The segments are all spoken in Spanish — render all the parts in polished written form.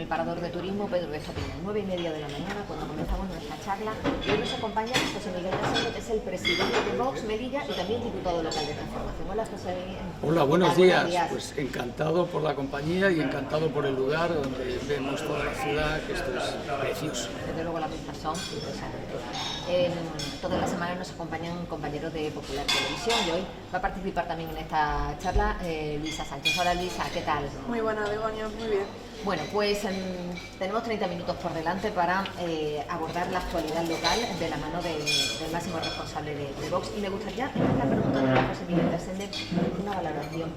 el Parador de Turismo Pedro de Estopina, 9:30 de la mañana, cuando comenzamos nuestra charla. Y hoy nos acompaña José Miguel Casado, que es el presidente de Vox Melilla y también diputado local de Transformación. Hola, José Miguel. Hola, buenos días. Pues encantado por la compañía y encantado por el lugar donde vemos toda la ciudad, que esto es precioso. Desde luego las vistas son impresionantes. Todas las semanas nos acompañan compañeros de Popular Televisión y hoy va a participar también en esta charla Luisa Sánchez. Hola Luisa, ¿qué tal? Muy buena, Begoña, muy bien. Bueno, pues tenemos 30 minutos por delante para abordar la actualidad local de la mano del máximo responsable de Vox. Y me gustaría empezar preguntando a José Miguel Casende una valoración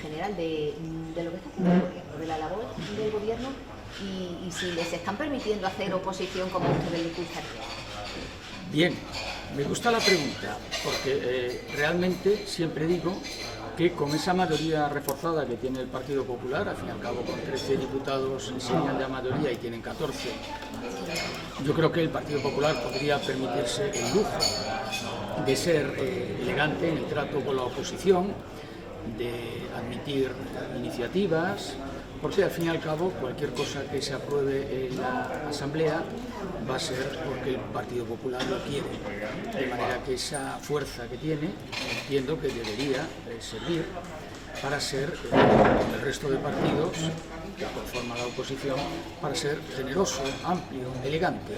general de lo que está haciendo el gobierno, de la labor del gobierno y si les están permitiendo hacer oposición como a ustedes les gustaría. Bien, me gusta la pregunta porque realmente siempre digo que con esa mayoría reforzada que tiene el Partido Popular, al fin y al cabo con 13 diputados serían de mayoría y tienen 14, yo creo que el Partido Popular podría permitirse el lujo de ser elegante en el trato con la oposición, de admitir iniciativas, porque al fin y al cabo cualquier cosa que se apruebe en la Asamblea va a ser porque el Partido Popular lo quiere, de manera que esa fuerza que tiene entiendo que debería servir para ser, con el resto de partidos que conforman la oposición, para ser generoso, amplio, elegante.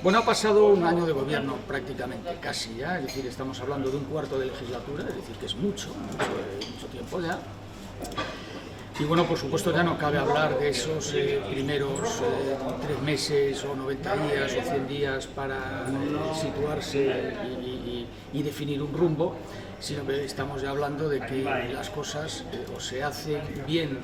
Bueno, ha pasado un año de gobierno prácticamente, casi ya, es decir, estamos hablando de un cuarto de legislatura, es decir, que es mucho tiempo ya. Y bueno, por supuesto ya no cabe hablar de esos primeros 3 meses o 90 días o 100 días para situarse y definir un rumbo, sino que estamos ya hablando de que las cosas o se hacen bien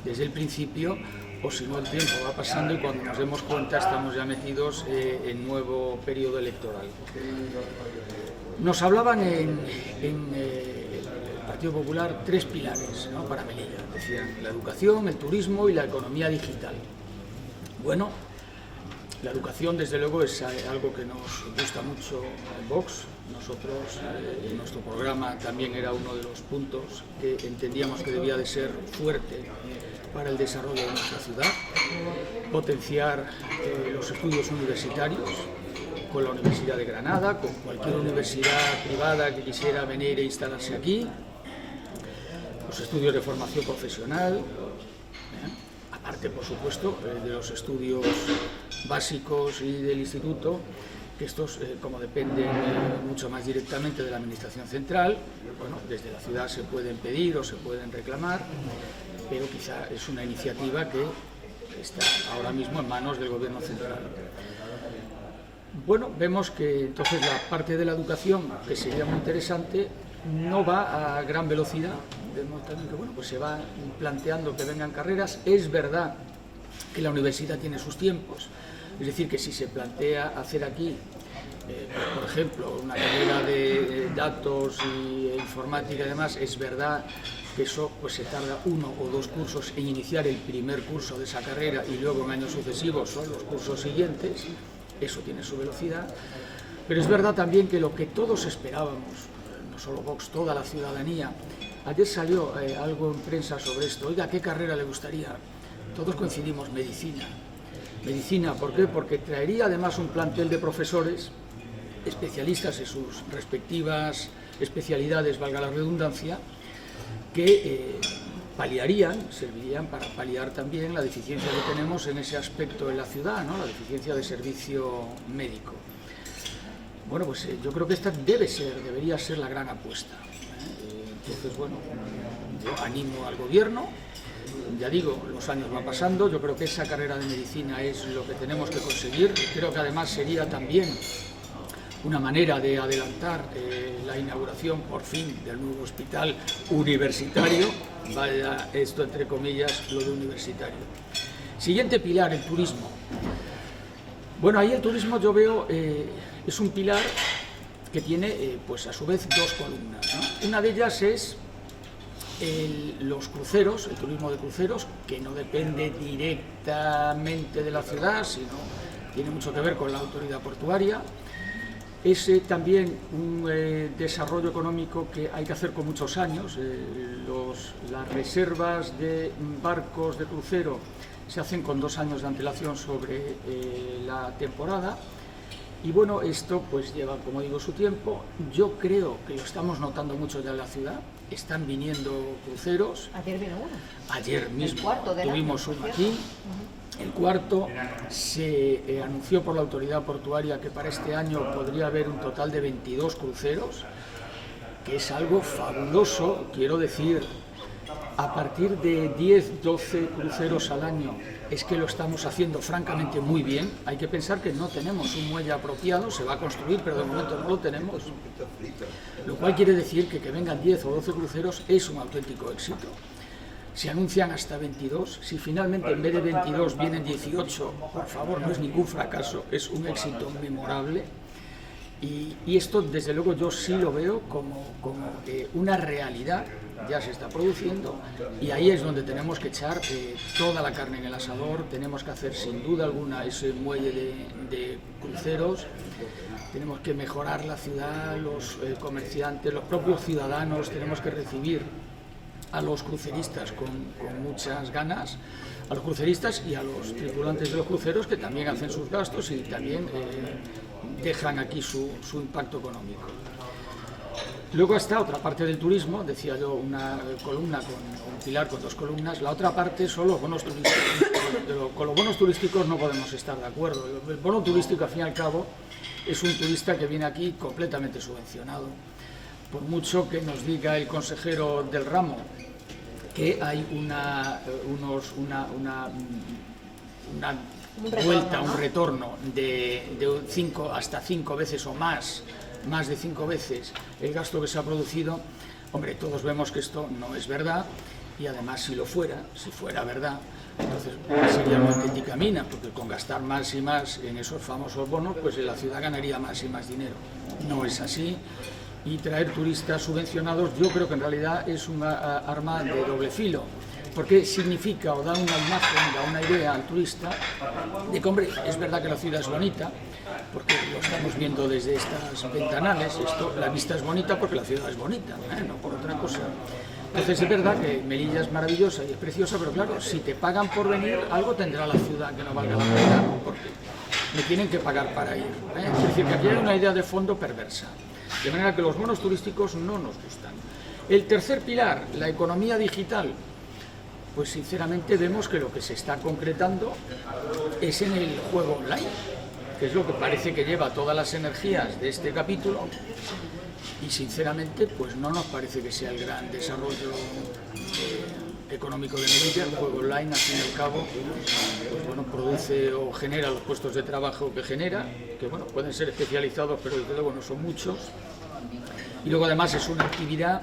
desde el principio o si no el tiempo va pasando y cuando nos demos cuenta estamos ya metidos en nuevo periodo electoral. Nos hablaban en Partido Popular 3 pilares, ¿no?, para Melilla. Decían la educación, el turismo y la economía digital. Bueno, la educación desde luego es algo que nos gusta mucho en Vox. Nosotros, en nuestro programa también era uno de los puntos que entendíamos que debía de ser fuerte para el desarrollo de nuestra ciudad. Potenciar los estudios universitarios con la Universidad de Granada, con cualquier universidad privada que quisiera venir e instalarse aquí. Los estudios de formación profesional, aparte por supuesto de los estudios básicos y del instituto, que estos como dependen mucho más directamente de la administración central, bueno, desde la ciudad se pueden pedir o se pueden reclamar, pero quizá es una iniciativa que está ahora mismo en manos del gobierno central. Bueno, vemos que entonces la parte de la educación, que sería muy interesante, no va a gran velocidad. Vemos también que bueno, pues se va planteando que vengan carreras. Es verdad que la universidad tiene sus tiempos, es decir, que si se plantea hacer aquí, por ejemplo, una carrera de datos y informática y demás, es verdad que eso pues se tarda 1 o 2 cursos en iniciar el primer curso de esa carrera y luego en años sucesivos son los cursos siguientes, eso tiene su velocidad, pero es verdad también que lo que todos esperábamos, no solo Vox, toda la ciudadanía, ayer salió algo en prensa sobre esto, oiga, ¿qué carrera le gustaría? Todos coincidimos, medicina. Medicina, ¿por qué? Porque traería además un plantel de profesores, especialistas en sus respectivas especialidades, valga la redundancia, que servirían para paliar también la deficiencia que tenemos en ese aspecto en la ciudad, ¿no?, la deficiencia de servicio médico. Bueno, pues yo creo que esta debería ser la gran apuesta. Entonces, bueno, yo animo al gobierno, ya digo, los años van pasando, yo creo que esa carrera de medicina es lo que tenemos que conseguir, creo que además sería también una manera de adelantar la inauguración, por fin, del nuevo hospital universitario, vaya esto entre comillas, lo de universitario. Siguiente pilar, el turismo. Bueno, ahí el turismo yo veo es un pilar que tiene pues a su vez 2 columnas, ¿no? Una de ellas es los cruceros, el turismo de cruceros, que no depende directamente de la ciudad, sino tiene mucho que ver con la autoridad portuaria. Es también un desarrollo económico que hay que hacer con muchos años. Las reservas de barcos de crucero se hacen con 2 años de antelación sobre la temporada. Y bueno, esto pues lleva, como digo, su tiempo. Yo creo que lo estamos notando mucho ya en la ciudad. Están viniendo cruceros. Ayer vino uno. Ayer mismo El tuvimos uno aquí. El cuarto se anunció por la autoridad portuaria que para este año podría haber un total de 22 cruceros, que es algo fabuloso, quiero decir. A partir de 10, 12 cruceros al año es que lo estamos haciendo francamente muy bien. Hay que pensar que no tenemos un muelle apropiado, se va a construir, pero de momento no lo tenemos. Lo cual quiere decir que vengan 10 o 12 cruceros es un auténtico éxito. Se anuncian hasta 22. Si finalmente en vez de 22 vienen 18, por favor, no es ningún fracaso, es un éxito memorable. Y esto, desde luego, yo sí lo veo como una realidad, ya se está produciendo, y ahí es donde tenemos que echar toda la carne en el asador. Tenemos que hacer, sin duda alguna, ese muelle de cruceros. Tenemos que mejorar la ciudad, los comerciantes, los propios ciudadanos. Tenemos que recibir a los cruceristas con muchas ganas, a los cruceristas y a los tripulantes de los cruceros, que también hacen sus gastos y también dejan aquí su impacto económico. Luego está otra parte del turismo, decía yo, una columna un pilar con 2 columnas. La otra parte son los bonos turísticos. Con los bonos turísticos no podemos estar de acuerdo. El bono turístico, al fin y al cabo, es un turista que viene aquí completamente subvencionado. Por mucho que nos diga el consejero del ramo que hay una vuelta, un retorno de 5 hasta 5 veces o más de 5 veces el gasto que se ha producido, hombre, todos vemos que esto no es verdad, y además si fuera verdad, entonces sería una auténtica mina, porque con gastar más y más en esos famosos bonos, pues la ciudad ganaría más y más dinero. No es así. Y traer turistas subvencionados, yo creo que en realidad es una arma de doble filo, porque significa o da una imagen, da una idea al turista de que, hombre, es verdad que la ciudad es bonita, porque lo estamos viendo desde estas ventanales, la vista es bonita porque la ciudad es bonita, no por otra cosa. Entonces es verdad que Melilla es maravillosa y es preciosa, pero claro, si te pagan por venir, algo tendrá la ciudad que no valga la pena, porque me tienen que pagar para ir. Es decir, que aquí hay una idea de fondo perversa. De manera que los bonos turísticos no nos gustan. El tercer pilar, la economía digital, pues sinceramente vemos que lo que se está concretando es en el juego online, que es lo que parece que lleva todas las energías de este capítulo, y sinceramente pues no nos parece que sea el gran desarrollo económico de Melilla. El juego online, al fin y al cabo, pues bueno, produce o genera los puestos de trabajo que genera, que bueno, pueden ser especializados, pero desde luego no son muchos. Y luego además es una actividad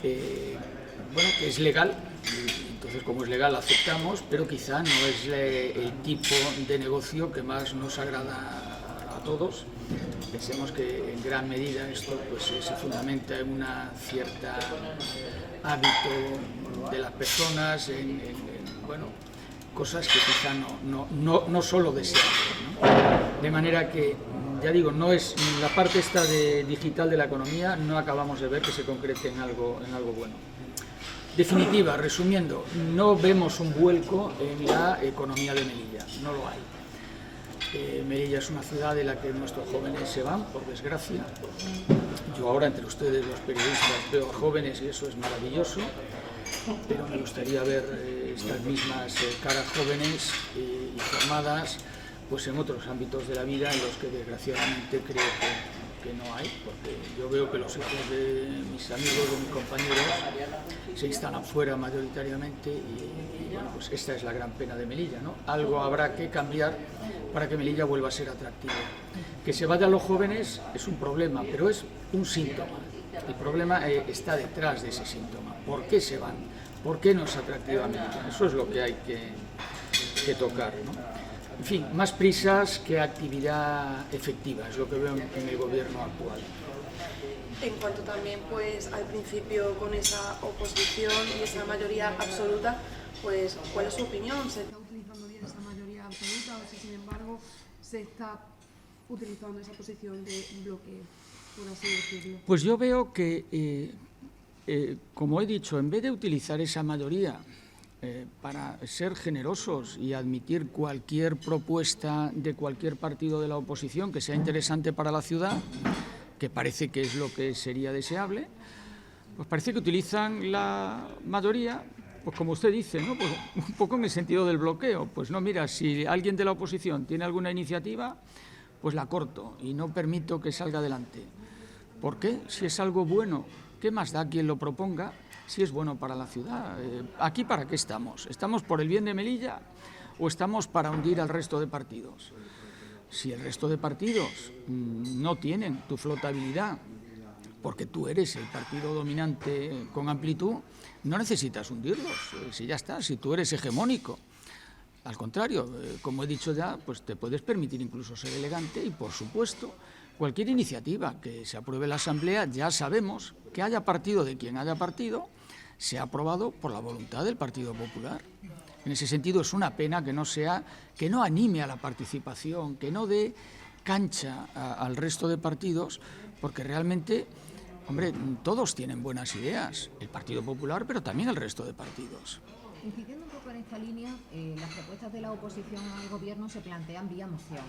bueno, que es legal, entonces como es legal la aceptamos, pero quizá no es el tipo de negocio que más nos agrada a todos. Pensemos que en gran medida esto pues, se fundamenta en una cierta hábito de las personas, bueno, cosas que quizá no solo deseamos, ¿no? De manera que, ya digo, no es la parte esta digital de la economía, no acabamos de ver que se concrete en algo bueno. Definitiva, resumiendo, no vemos un vuelco en la economía de Melilla, no lo hay. Melilla es una ciudad de la que nuestros jóvenes se van, por desgracia. Yo ahora entre ustedes, los periodistas, veo jóvenes y eso es maravilloso, pero me gustaría ver estas mismas caras jóvenes y formadas pues en otros ámbitos de la vida en los que desgraciadamente creo que no hay, porque yo veo que los hijos de mis amigos, de mis compañeros, se instalan fuera mayoritariamente y bueno, pues esta es la gran pena de Melilla, ¿no? Algo habrá que cambiar para que Melilla vuelva a ser atractiva. Que se vayan los jóvenes es un problema, pero es un síntoma. El problema está detrás de ese síntoma. ¿Por qué se van? ¿Por qué no es atractiva Melilla? Eso es lo que hay que tocar, ¿no? En fin, más prisas que actividad efectiva, es lo que veo en el gobierno actual. En cuanto también, pues, al principio con esa oposición y esa mayoría absoluta, pues, ¿cuál es su opinión? ¿Se está utilizando bien esa mayoría absoluta o si, sin embargo, se está utilizando esa posición de bloqueo, por así decirlo? Pues yo veo que, como he dicho, en vez de utilizar esa mayoría para ser generosos y admitir cualquier propuesta de cualquier partido de la oposición que sea interesante para la ciudad, que parece que es lo que sería deseable, pues parece que utilizan la mayoría, pues como usted dice, ¿no? Pues un poco en el sentido del bloqueo. Pues no, mira, si alguien de la oposición tiene alguna iniciativa, pues la corto y no permito que salga adelante. ¿Por qué? Si es algo bueno, ¿qué más da quien lo proponga si es bueno para la ciudad? ¿Aquí para qué estamos? ¿Estamos por el bien de Melilla o estamos para hundir al resto de partidos? Si el resto de partidos no tienen tu flotabilidad, porque tú eres el partido dominante con amplitud, no necesitas hundirlos. Si ya está, si tú eres hegemónico. Al contrario, como he dicho ya, pues te puedes permitir incluso ser elegante y, por supuesto, cualquier iniciativa que se apruebe en la Asamblea, ya sabemos que haya partido de quien haya partido, se ha aprobado por la voluntad del Partido Popular. En ese sentido, es una pena que no anime a la participación, que no dé cancha al resto de partidos, porque realmente, hombre, todos tienen buenas ideas, el Partido Popular, pero también el resto de partidos. Incidiendo un poco en esta línea, las propuestas de la oposición al Gobierno se plantean vía mociones.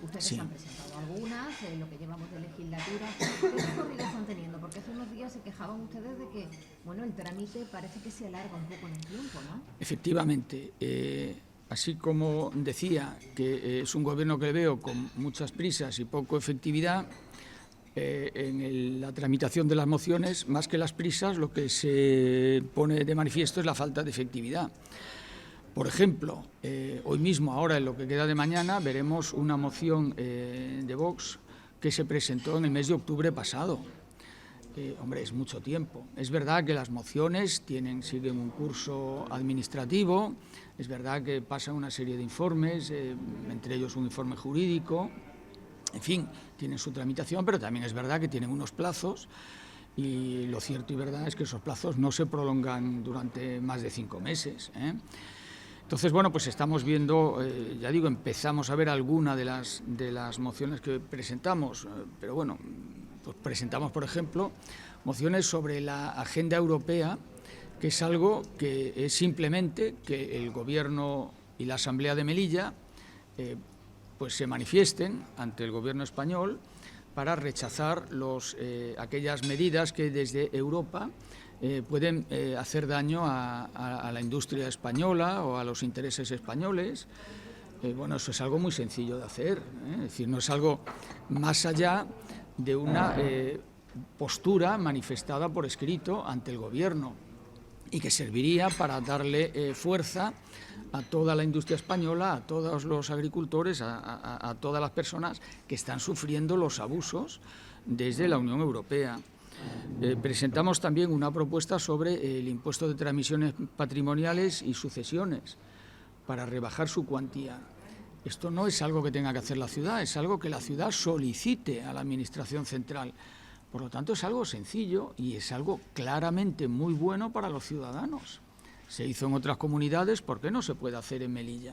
Ustedes han presentado algunas, lo que llevamos de legislatura. ¿Qué recorrido están teniendo? Porque hace unos días se quejaban ustedes de que, bueno, el trámite parece que se alarga un poco en el tiempo, ¿no? Efectivamente. Así como decía que es un Gobierno que veo con muchas prisas y poco efectividad, en la tramitación de las mociones, más que las prisas, lo que se pone de manifiesto es la falta de efectividad. Por ejemplo, hoy mismo, ahora en lo que queda de mañana, veremos una moción de Vox que se presentó en el mes de octubre pasado. Hombre, es mucho tiempo. Es verdad que las mociones siguen un curso administrativo, es verdad que pasan una serie de informes, entre ellos un informe jurídico, en fin, tienen su tramitación, pero también es verdad que tienen unos plazos y lo cierto y verdad es que esos plazos no se prolongan durante más de 5 meses, ¿eh? Entonces, bueno, pues estamos viendo, ya digo, empezamos a ver alguna de las mociones que presentamos, pero bueno, pues presentamos, por ejemplo, mociones sobre la agenda europea, que es algo que es simplemente que el Gobierno y la Asamblea de Melilla pues se manifiesten ante el Gobierno español para rechazar aquellas medidas que desde Europa pueden hacer daño a la industria española o a los intereses españoles. Bueno, eso es algo muy sencillo de hacer, ¿eh? Es decir, no es algo más allá de una postura manifestada por escrito ante el Gobierno y que serviría para darle fuerza a toda la industria española, a todos los agricultores, a todas las personas que están sufriendo los abusos desde la Unión Europea. Presentamos también una propuesta sobre el impuesto de transmisiones patrimoniales y sucesiones para rebajar su cuantía. Esto no es algo que tenga que hacer la ciudad, es algo que la ciudad solicite a la Administración central. Por lo tanto, es algo sencillo y es algo claramente muy bueno para los ciudadanos. Se hizo en otras comunidades, ¿por qué no se puede hacer en Melilla?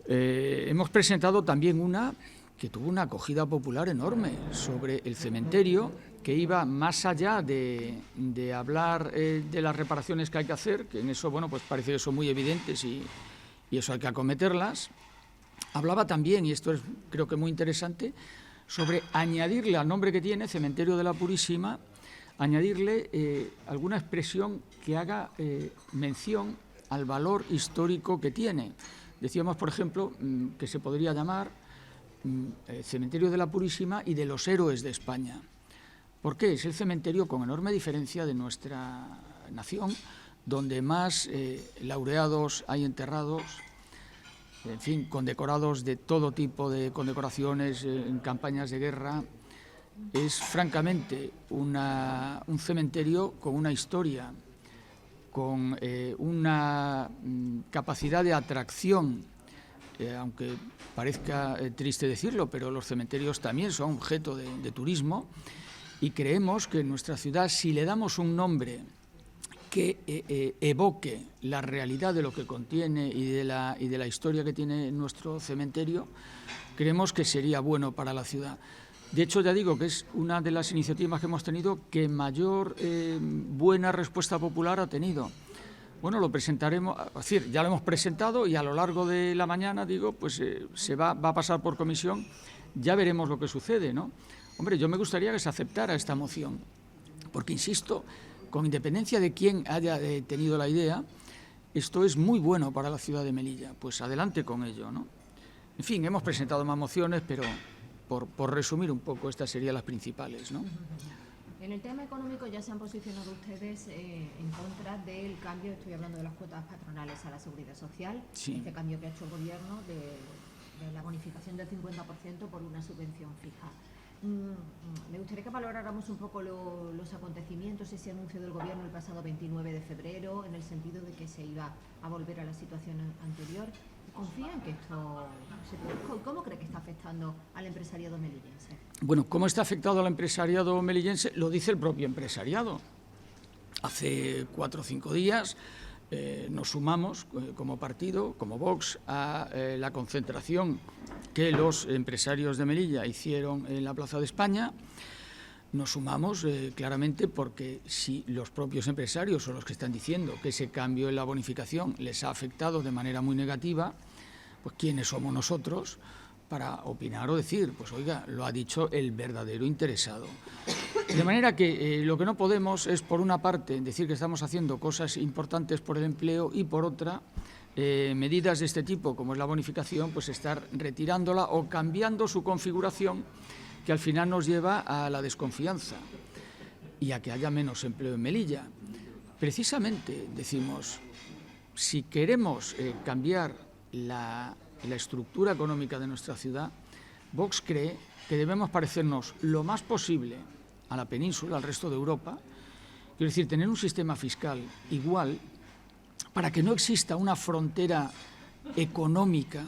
Hemos presentado también una que tuvo una acogida popular enorme sobre el cementerio, que iba más allá de hablar de las reparaciones que hay que hacer, que en eso, bueno, pues parece que son muy evidentes y eso hay que acometerlas. Hablaba también, y esto es creo que muy interesante, sobre añadirle al nombre que tiene, Cementerio de la Purísima, añadirle alguna expresión que haga mención al valor histórico que tiene. Decíamos, por ejemplo, que se podría llamar Cementerio de la Purísima y de los Héroes de España. ¿Por qué? Es el cementerio, con enorme diferencia, de nuestra nación, donde más laureados hay enterrados, en fin, condecorados de todo tipo de condecoraciones en campañas de guerra. Es francamente un cementerio con una historia, con una capacidad de atracción, aunque parezca triste decirlo, pero los cementerios también son objeto de turismo, y creemos que en nuestra ciudad, si le damos un nombre que evoque la realidad de lo que contiene y de la historia que tiene nuestro cementerio, creemos que sería bueno para la ciudad. De hecho, ya digo que es una de las iniciativas que hemos tenido que mayor buena respuesta popular ha tenido, Bueno, lo presentaremos, es decir, ya lo hemos presentado y a lo largo de la mañana, digo, pues va a pasar por comisión, ya veremos lo que sucede, ¿no? Hombre, yo me gustaría que se aceptara esta moción, porque, insisto, con independencia de quién haya tenido la idea, esto es muy bueno para la ciudad de Melilla, pues adelante con ello, ¿no? En fin, hemos presentado más mociones, pero por resumir un poco, estas serían las principales, ¿no? En el tema económico ya se han posicionado ustedes en contra del cambio, estoy hablando de las cuotas patronales a la seguridad social, sí. Este cambio que ha hecho el gobierno de la bonificación del 50% por una subvención fija. Me gustaría que valoráramos un poco los acontecimientos, ese anuncio del gobierno el pasado 29 de febrero, en el sentido de que se iba a volver a la situación anterior. ¿Confía en que esto se produzca? ¿Cómo cree que está afectando al empresariado melillense? Bueno, ¿cómo está afectado al empresariado melillense? Lo dice el propio empresariado. Hace 4 o 5 días nos sumamos como partido, como Vox, a la concentración que los empresarios de Melilla hicieron en la Plaza de España. Nos sumamos claramente porque si los propios empresarios son los que están diciendo que ese cambio en la bonificación les ha afectado de manera muy negativa, pues ¿quiénes somos nosotros para opinar o decir? Pues oiga, lo ha dicho el verdadero interesado. De manera que lo que no podemos es, por una parte, decir que estamos haciendo cosas importantes por el empleo y, por otra, medidas de este tipo, como es la bonificación, pues estar retirándola o cambiando su configuración, que al final nos lleva a la desconfianza y a que haya menos empleo en Melilla. Precisamente, decimos, si queremos cambiar la estructura económica de nuestra ciudad, Vox cree que debemos parecernos lo más posible a la península, al resto de Europa, quiero decir, tener un sistema fiscal igual para que no exista una frontera económica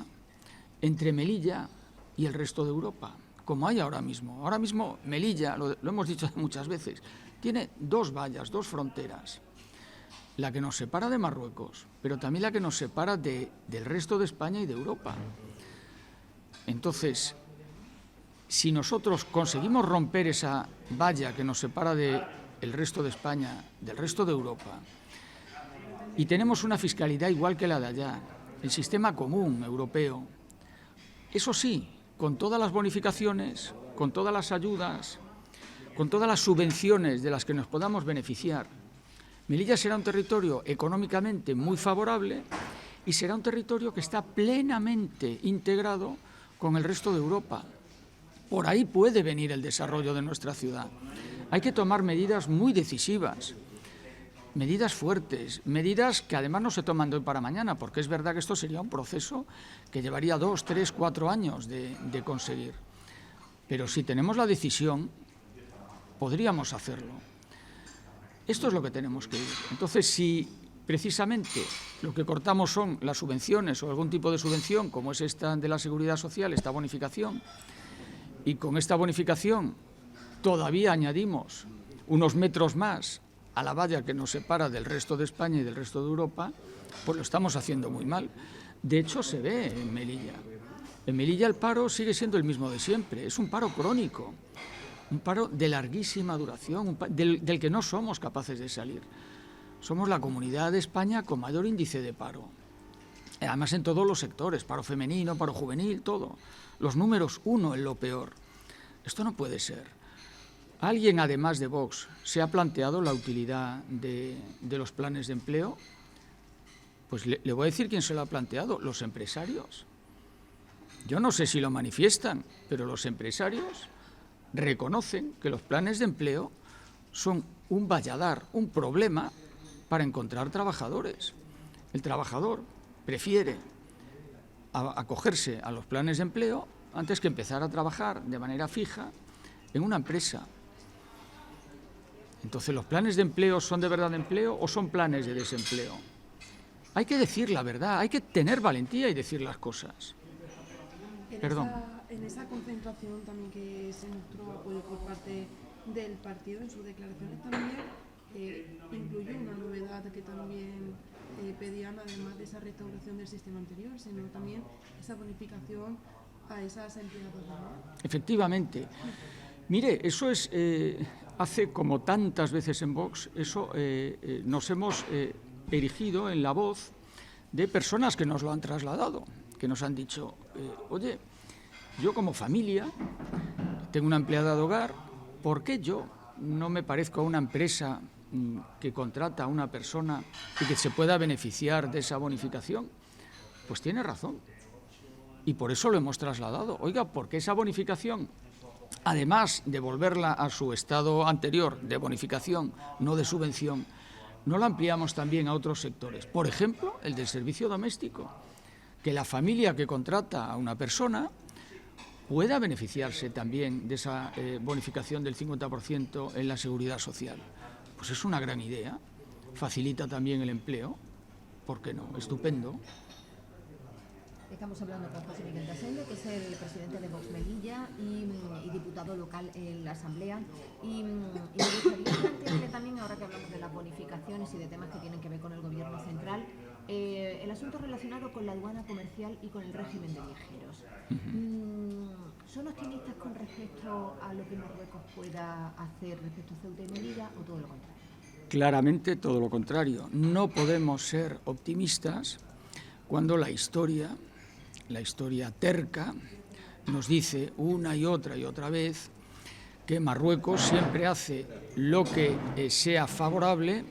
entre Melilla y el resto de Europa, como hay ahora mismo. Ahora mismo Melilla, lo hemos dicho muchas veces, tiene 2 vallas, 2 fronteras. La que nos separa de Marruecos, pero también la que nos separa del resto de España y de Europa. Entonces, si nosotros conseguimos romper esa valla que nos separa del resto de España, del resto de Europa, y tenemos una fiscalidad igual que la de allá, el sistema común europeo, eso sí, con todas las bonificaciones, con todas las ayudas, con todas las subvenciones de las que nos podamos beneficiar, Melilla será un territorio económicamente muy favorable y será un territorio que está plenamente integrado con el resto de Europa. Por ahí puede venir el desarrollo de nuestra ciudad. Hay que tomar medidas muy decisivas, medidas fuertes, medidas que además no se toman de hoy para mañana, porque es verdad que esto sería un proceso que llevaría 2, 3, 4 años de conseguir. Pero si tenemos la decisión, podríamos hacerlo. Esto es lo que tenemos que ir. Entonces, si precisamente lo que cortamos son las subvenciones o algún tipo de subvención, como es esta de la Seguridad Social, esta bonificación, y con esta bonificación todavía añadimos unos metros más a la valla que nos separa del resto de España y del resto de Europa, pues lo estamos haciendo muy mal. De hecho, se ve en Melilla. En Melilla el paro sigue siendo el mismo de siempre, es un paro crónico. Un paro de larguísima duración, del que no somos capaces de salir. Somos la comunidad de España con mayor índice de paro. Además en todos los sectores, paro femenino, paro juvenil, todo. Los números 1 en lo peor. Esto no puede ser. ¿Alguien, además de Vox, se ha planteado la utilidad de los planes de empleo? Pues le voy a decir quién se lo ha planteado, los empresarios. Yo no sé si lo manifiestan, pero los empresarios reconocen que los planes de empleo son un valladar, un problema para encontrar trabajadores. El trabajador prefiere acogerse a los planes de empleo antes que empezar a trabajar de manera fija en una empresa. Entonces, ¿los planes de empleo son de verdad de empleo o son planes de desempleo? Hay que decir la verdad, hay que tener valentía y decir las cosas. Perdón. En esa concentración también que se mostró apoyo por parte del partido, en sus declaraciones también incluyó una novedad que también pedían, además de esa restauración del sistema anterior, sino también esa bonificación a esas empleadas, ¿no? Efectivamente. Mire, eso es, hace como tantas veces en Vox, eso nos hemos erigido en la voz de personas que nos lo han trasladado, que nos han dicho, oye, yo como familia tengo una empleada de hogar, ¿por qué yo no me parezco a una empresa que contrata a una persona y que se pueda beneficiar de esa bonificación? Pues tiene razón. Y por eso lo hemos trasladado. Oiga, porque esa bonificación, además de volverla a su estado anterior de bonificación, no de subvención, no la ampliamos también a otros sectores. Por ejemplo, el del servicio doméstico. Que la familia que contrata a una persona pueda beneficiarse también de esa bonificación del 50% en la seguridad social. Pues es una gran idea. Facilita también el empleo. ¿Por qué no? Estupendo. Estamos hablando con José Miguel de Asende, que es el presidente de Vox Melilla y diputado local en la Asamblea. Y me gustaría plantearle también, ahora que hablamos de las bonificaciones y de temas que tienen que ver con el Gobierno central, el asunto relacionado con la aduana comercial y con el régimen de viajeros. ¿Son optimistas con respecto a lo que Marruecos pueda hacer respecto a Ceuta y Melilla o todo lo contrario? Claramente todo lo contrario. No podemos ser optimistas cuando la historia terca nos dice una y otra vez que Marruecos siempre hace lo que sea favorable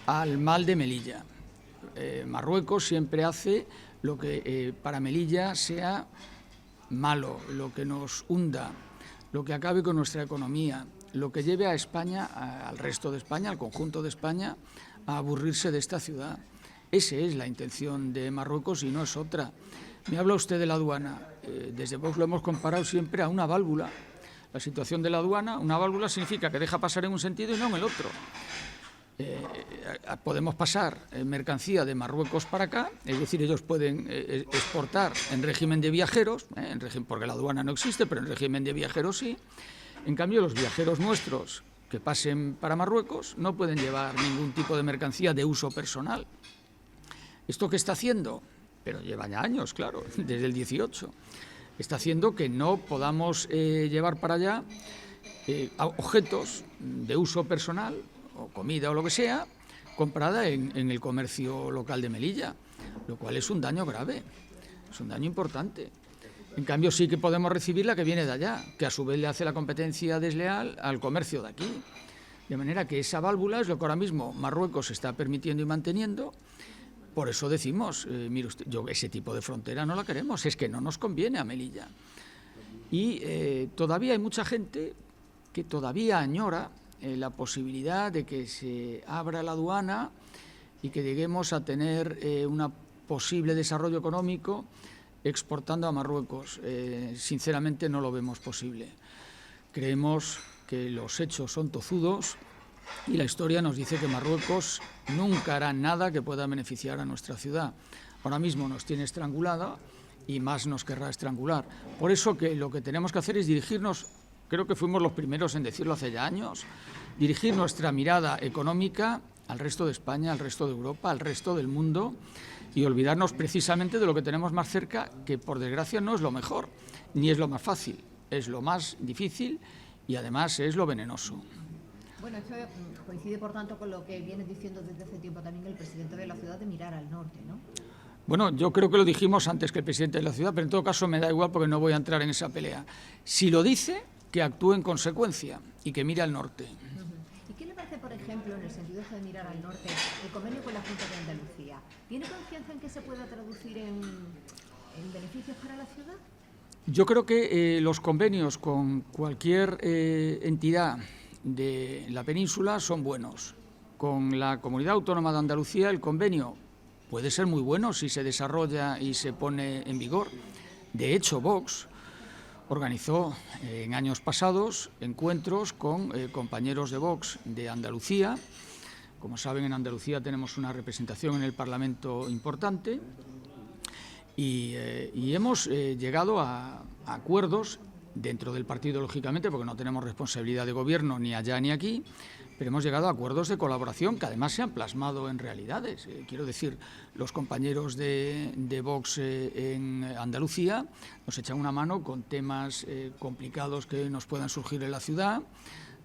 al mal de Melilla. Marruecos siempre hace lo que para Melilla sea malo, lo que nos hunda, lo que acabe con nuestra economía, lo que lleve a España, al resto de España, al conjunto de España, a aburrirse de esta ciudad. Esa es la intención de Marruecos y no es otra. Me habla usted de la aduana. Desde Vox lo hemos comparado siempre a una válvula. La situación de la aduana, una válvula significa que deja pasar en un sentido y no en el otro. Podemos pasar mercancía de Marruecos para acá, es decir, ellos pueden exportar en régimen de viajeros, porque la aduana no existe, pero en régimen de viajeros sí. En cambio, los viajeros nuestros que pasen para Marruecos no pueden llevar ningún tipo de mercancía de uso personal. ¿Esto qué está haciendo? Pero lleva ya años, claro, desde el 18. Está haciendo que no podamos llevar para allá objetos de uso personal, o comida o lo que sea, comprada en el comercio local de Melilla, lo cual es un daño grave, es un daño importante. En cambio sí que podemos recibir la que viene de allá, que a su vez le hace la competencia desleal al comercio de aquí. De manera que esa válvula es lo que ahora mismo Marruecos está permitiendo y manteniendo. Por eso decimos, mire usted, ese tipo de frontera no la queremos, es que no nos conviene a Melilla. Y todavía hay mucha gente que todavía añora la posibilidad de que se abra la aduana y que lleguemos a tener un posible desarrollo económico exportando a Marruecos. Sinceramente no lo vemos posible. Creemos que los hechos son tozudos y la historia nos dice que Marruecos nunca hará nada que pueda beneficiar a nuestra ciudad. Ahora mismo nos tiene estrangulada y más nos querrá estrangular. Por eso que lo que tenemos que hacer es dirigirnos, creo que fuimos los primeros en decirlo hace ya años, dirigir nuestra mirada económica al resto de España, al resto de Europa, al resto del mundo y olvidarnos precisamente de lo que tenemos más cerca, que por desgracia no es lo mejor, ni es lo más fácil, es lo más difícil y además es lo venenoso. Bueno, esto coincide por tanto con lo que viene diciendo desde hace tiempo también el presidente de la ciudad de mirar al norte, ¿no? Bueno, yo creo que lo dijimos antes que el presidente de la ciudad, pero en todo caso me da igual porque no voy a entrar en esa pelea. Si lo dice, que actúe en consecuencia y que mire al norte. ¿Y qué le parece, por ejemplo, en el sentido de mirar al norte, el convenio con la Junta de Andalucía? ¿Tiene confianza en que se pueda traducir en beneficios para la ciudad? Yo creo que los convenios con cualquier entidad de la península son buenos. Con la Comunidad Autónoma de Andalucía el convenio puede ser muy bueno si se desarrolla y se pone en vigor. De hecho, Vox organizó en años pasados encuentros con compañeros de Vox de Andalucía. Como saben, en Andalucía tenemos una representación en el Parlamento importante y hemos llegado a acuerdos dentro del partido, lógicamente, porque no tenemos responsabilidad de gobierno ni allá ni aquí, pero hemos llegado a acuerdos de colaboración que además se han plasmado en realidades. Quiero decir, los compañeros de Vox en Andalucía nos echan una mano con temas complicados que nos puedan surgir en la ciudad,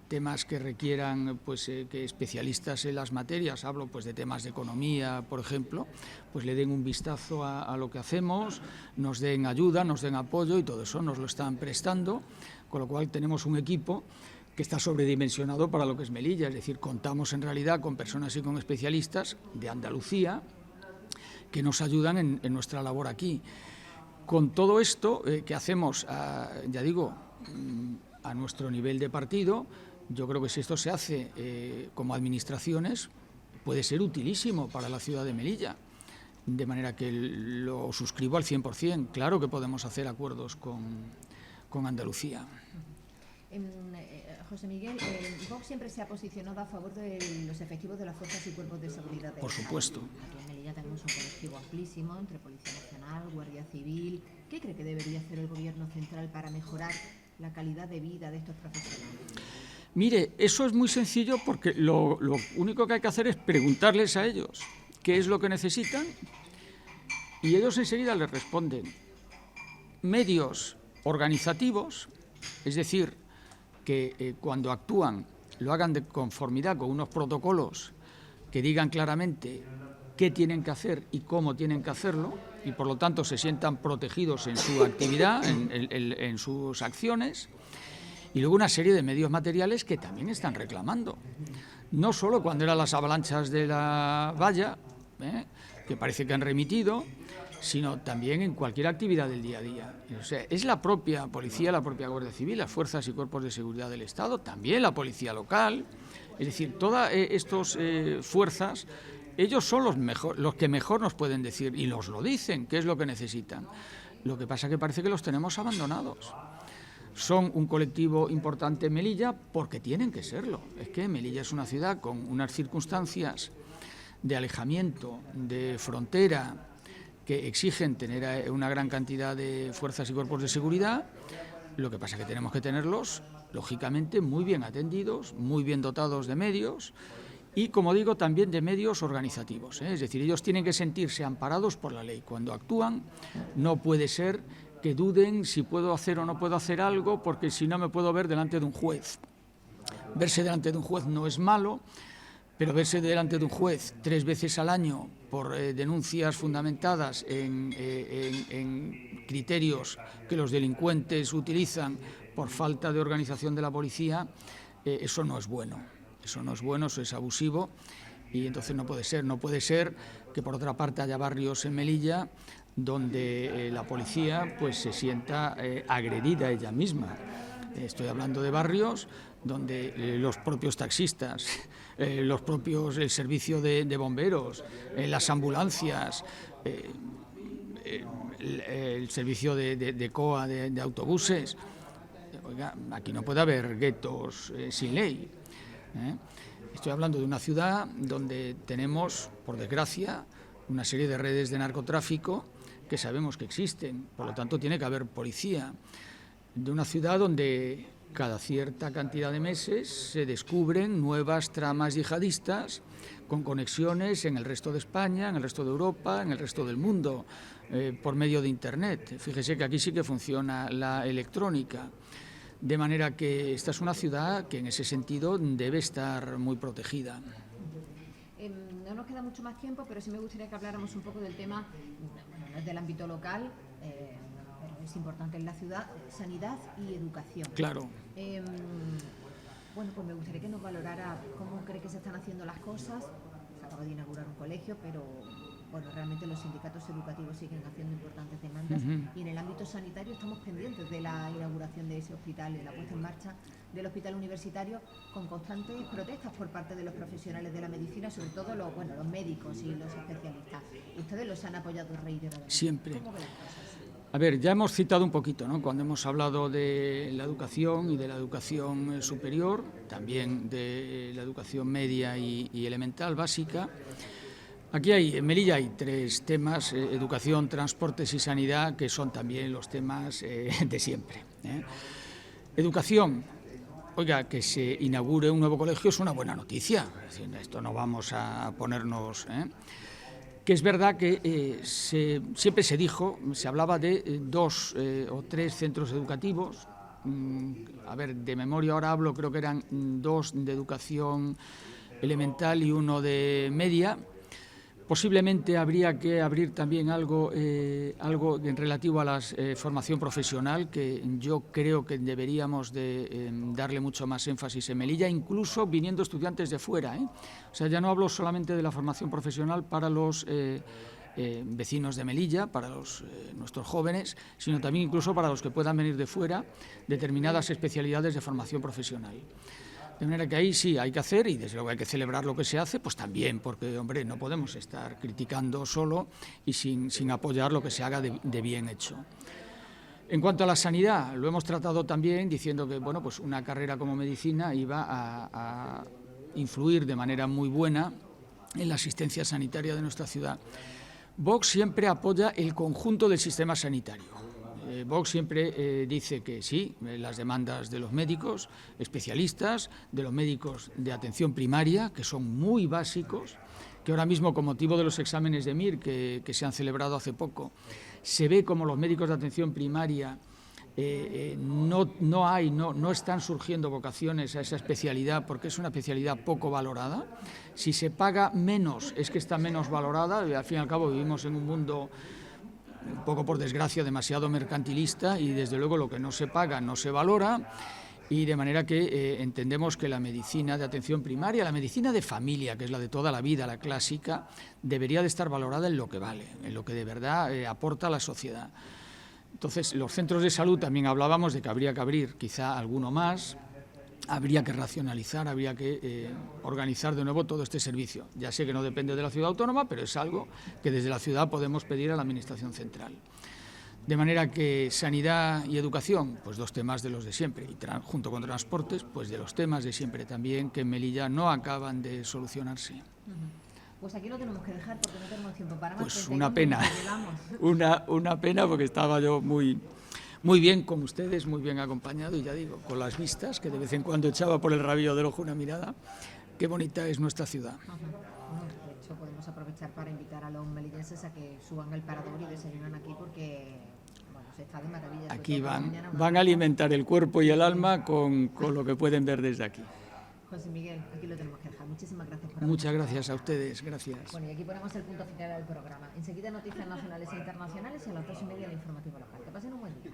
temas que requieran pues, que especialistas en las materias, hablo pues, de temas de economía, por ejemplo, pues le den un vistazo a lo que hacemos, nos den ayuda, nos den apoyo y todo eso nos lo están prestando, con lo cual tenemos un equipo que está sobredimensionado para lo que es Melilla, es decir, contamos en realidad con personas y con especialistas de Andalucía que nos ayudan en nuestra labor aquí. Con todo esto que hacemos, ya digo, a nuestro nivel de partido, yo creo que si esto se hace como administraciones, puede ser utilísimo para la ciudad de Melilla, de manera que lo suscribo al 100%. Claro que podemos hacer acuerdos con Andalucía. José Miguel, Vox siempre se ha posicionado a favor de los efectivos de las fuerzas y cuerpos de seguridad. Por supuesto. Aquí en Melilla tenemos un colectivo amplísimo entre Policía Nacional, Guardia Civil. ¿Qué cree que debería hacer el Gobierno central para mejorar la calidad de vida de estos profesionales? Mire, eso es muy sencillo porque lo único que hay que hacer es preguntarles a ellos qué es lo que necesitan y ellos enseguida les responden. Medios organizativos, es decir, que cuando actúan lo hagan de conformidad con unos protocolos que digan claramente qué tienen que hacer y cómo tienen que hacerlo y por lo tanto se sientan protegidos en su actividad, en sus acciones, y luego una serie de medios materiales que también están reclamando, no solo cuando eran las avalanchas de la valla, que parece que han remitido, sino también en cualquier actividad del día a día. O sea, es la propia policía, la propia Guardia Civil, las fuerzas y cuerpos de seguridad del Estado, también la policía local, es decir, todas estas fuerzas, ellos son los que mejor nos pueden decir, y nos lo dicen, qué es lo que necesitan. Lo que pasa es que parece que los tenemos abandonados. Son un colectivo importante en Melilla porque tienen que serlo. Es que Melilla es una ciudad con unas circunstancias de alejamiento, de frontera, que exigen tener una gran cantidad de fuerzas y cuerpos de seguridad. Lo que pasa es que tenemos que tenerlos, lógicamente, muy bien atendidos, muy bien dotados de medios y, como digo, también de medios organizativos, Es decir, ellos tienen que sentirse amparados por la ley. Cuando actúan, no puede ser que duden si puedo hacer o no puedo hacer algo, porque si no me puedo ver delante de un juez. Verse delante de un juez no es malo, pero verse delante de un juez 3 veces al año por denuncias fundamentadas en criterios que los delincuentes utilizan por falta de organización de la policía, eso no es bueno. Eso no es bueno, eso es abusivo y entonces no puede ser. No puede ser que por otra parte haya barrios en Melilla donde la policía pues se sienta agredida ella misma. Estoy hablando de barrios donde los propios taxistas, el servicio de bomberos, las ambulancias, el servicio de COA de autobuses. Oiga, aquí no puede haber guetos sin ley. Estoy hablando de una ciudad donde tenemos, por desgracia, una serie de redes de narcotráfico que sabemos que existen, por lo tanto tiene que haber policía. De una ciudad donde cada cierta cantidad de meses se descubren nuevas tramas yihadistas con conexiones en el resto de España, en el resto de Europa, en el resto del mundo, por medio de Internet. Fíjese que aquí sí que funciona la electrónica. De manera que esta es una ciudad que en ese sentido debe estar muy protegida. No nos queda mucho más tiempo, pero sí me gustaría que habláramos un poco del tema, no es del ámbito local, pero es importante en la ciudad, sanidad y educación. Claro. Bueno, pues me gustaría que nos valorara cómo cree que se están haciendo las cosas. Se acaba de inaugurar un colegio, pero bueno, realmente los sindicatos educativos siguen haciendo importantes demandas y en el ámbito sanitario estamos pendientes de la inauguración de ese hospital, de la puesta en marcha del hospital universitario, con constantes protestas por parte de los profesionales de la medicina, sobre todo los médicos y los especialistas. Ustedes los han apoyado reiteradamente. Siempre. ¿Cómo ven las cosas? A ver, ya hemos citado un poquito, ¿no? Cuando hemos hablado de la educación y de la educación superior, también de la educación media y elemental, básica. Aquí en Melilla hay 3 temas, educación, transportes y sanidad, que son también los temas de siempre. Educación, oiga, que se inaugure un nuevo colegio es una buena noticia, es decir, esto no vamos a ponernos... Que es verdad que siempre se hablaba de 2 o 3 centros educativos, a ver, de memoria ahora hablo, creo que eran 2 de educación elemental y 1 de media. Posiblemente habría que abrir también algo en relativo a la formación profesional, que yo creo que deberíamos de darle mucho más énfasis en Melilla, incluso viniendo estudiantes de fuera, ¿eh? O sea, ya no hablo solamente de la formación profesional para los vecinos de Melilla, para nuestros jóvenes, sino también incluso para los que puedan venir de fuera, determinadas especialidades de formación profesional. De manera que ahí sí hay que hacer, y desde luego hay que celebrar lo que se hace, pues también, porque, hombre, no podemos estar criticando solo y sin apoyar lo que se haga de bien hecho. En cuanto a la sanidad, lo hemos tratado también diciendo que, bueno, pues una carrera como medicina iba a influir de manera muy buena en la asistencia sanitaria de nuestra ciudad. Vox siempre apoya el conjunto del sistema sanitario. Vox siempre dice que sí, las demandas de los médicos especialistas, de los médicos de atención primaria, que son muy básicos, que ahora mismo, con motivo de los exámenes de MIR que se han celebrado hace poco, se ve como los médicos de atención primaria no están surgiendo vocaciones a esa especialidad, porque es una especialidad poco valorada. Si se paga menos, es que está menos valorada, y al fin y al cabo vivimos en un mundo, un poco por desgracia, demasiado mercantilista, y desde luego lo que no se paga no se valora, y de manera que entendemos que la medicina de atención primaria, la medicina de familia, que es la de toda la vida, la clásica, debería de estar valorada en lo que vale, en lo que de verdad aporta a la sociedad. Entonces, los centros de salud también hablábamos de que habría que abrir quizá alguno más, habría que racionalizar, habría que organizar de nuevo todo este servicio. Ya sé que no depende de la ciudad autónoma, pero es algo que desde la ciudad podemos pedir a la Administración central. De manera que sanidad y educación, pues 2 temas de los de siempre, y junto con transportes, pues de los temas de siempre también, que en Melilla no acaban de solucionarse. Pues aquí lo tenemos que dejar porque no tenemos tiempo para más. Pues una pena, una pena, porque estaba yo muy bien con ustedes, muy bien acompañado, y ya digo, con las vistas, que de vez en cuando echaba por el rabillo del ojo una mirada. Qué bonita es nuestra ciudad. De hecho, podemos aprovechar para invitar a los melillenses a que suban al parador y desayunan aquí, porque bueno, se está de maravilla. Aquí van a alimentar el cuerpo y el alma con lo que pueden ver desde aquí. José Miguel, aquí lo tenemos que dejar. Muchísimas gracias por Muchas gracias a ustedes, gracias. Bueno, y aquí ponemos el punto final del programa. Enseguida noticias nacionales e internacionales, y a las 2:30 el informativo local. Que pasen un buen día.